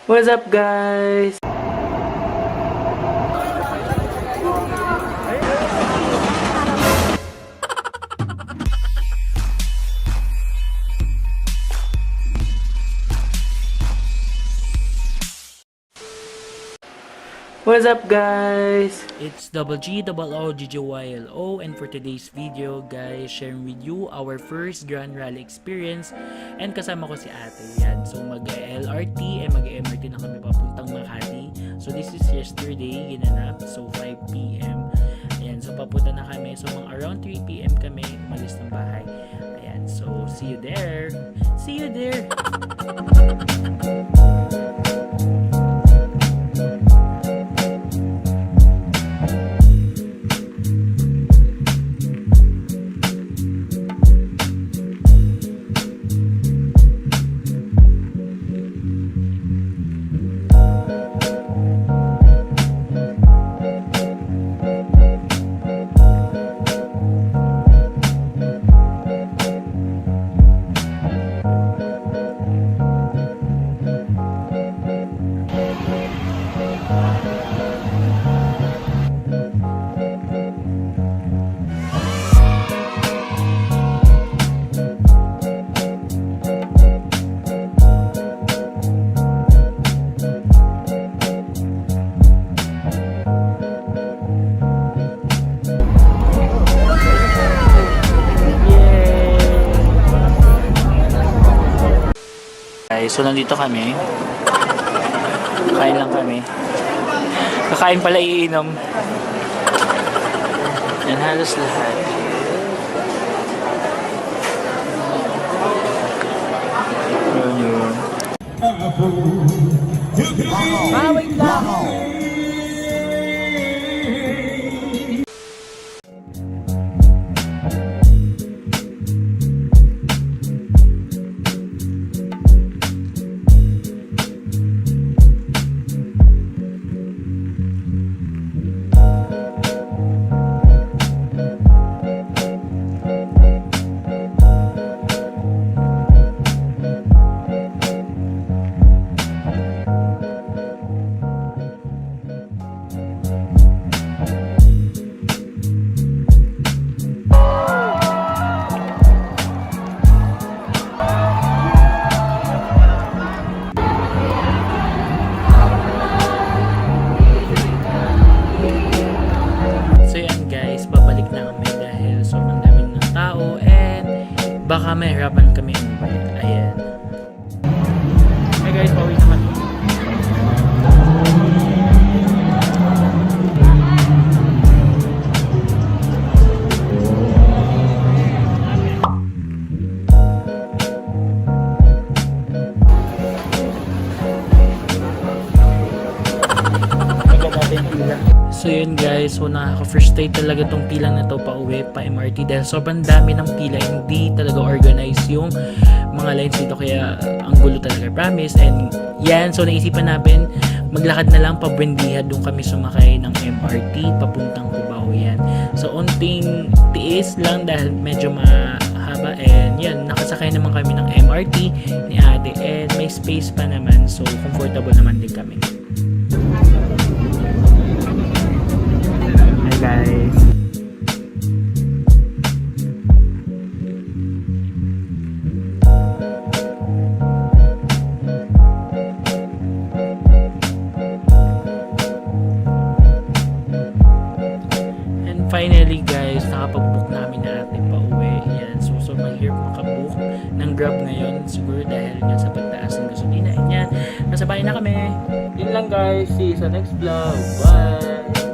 What's up, guys? What's up, guys? It's Double G, Double O, GGYLO, and for today's video, guys, sharing with you our first Grand Rally experience, and kasama ko si ate yan. So mag-LRT and mag-MRT na kami papuntang Makati. So this is yesterday, ginanap, so 5 PM. Ayan, so papunta na kami. So mga around 3 PM kami umalis ng bahay. Ayan, so see you there. See you there. So nandito kami. Kain lang kami. Kakain pala, iinom. Yan, halos lahat. Yun. Wait lang! Baka mahirapan kami umuwi. Ayan. Hey guys, pauwi na kami. So yun guys, so nakaka-first day talaga tong pilang na to pa uwi, pa MRT dahil sobrang dami ng pila, hindi talaga organize yung mga lines dito kaya ang gulo talaga, promise. And yan, so naisipan natin maglakad na lang pa Buendia, doon kami sumakay ng MRT papuntang Cubao yan. So unting tiis lang dahil medyo mahaba, and yan, nakasakay naman kami ng MRT ni ate and may space pa naman, so comfortable naman din kami. Guys, and finally guys, nakapag-book namin na natin pa uwi. Yan, so mahirap makabook ng Grab ngayon siguro dahil nga sa pagtaas ng gasolina. And yan, nasa bahay na kami. Yun lang guys, see you sa next vlog. Bye!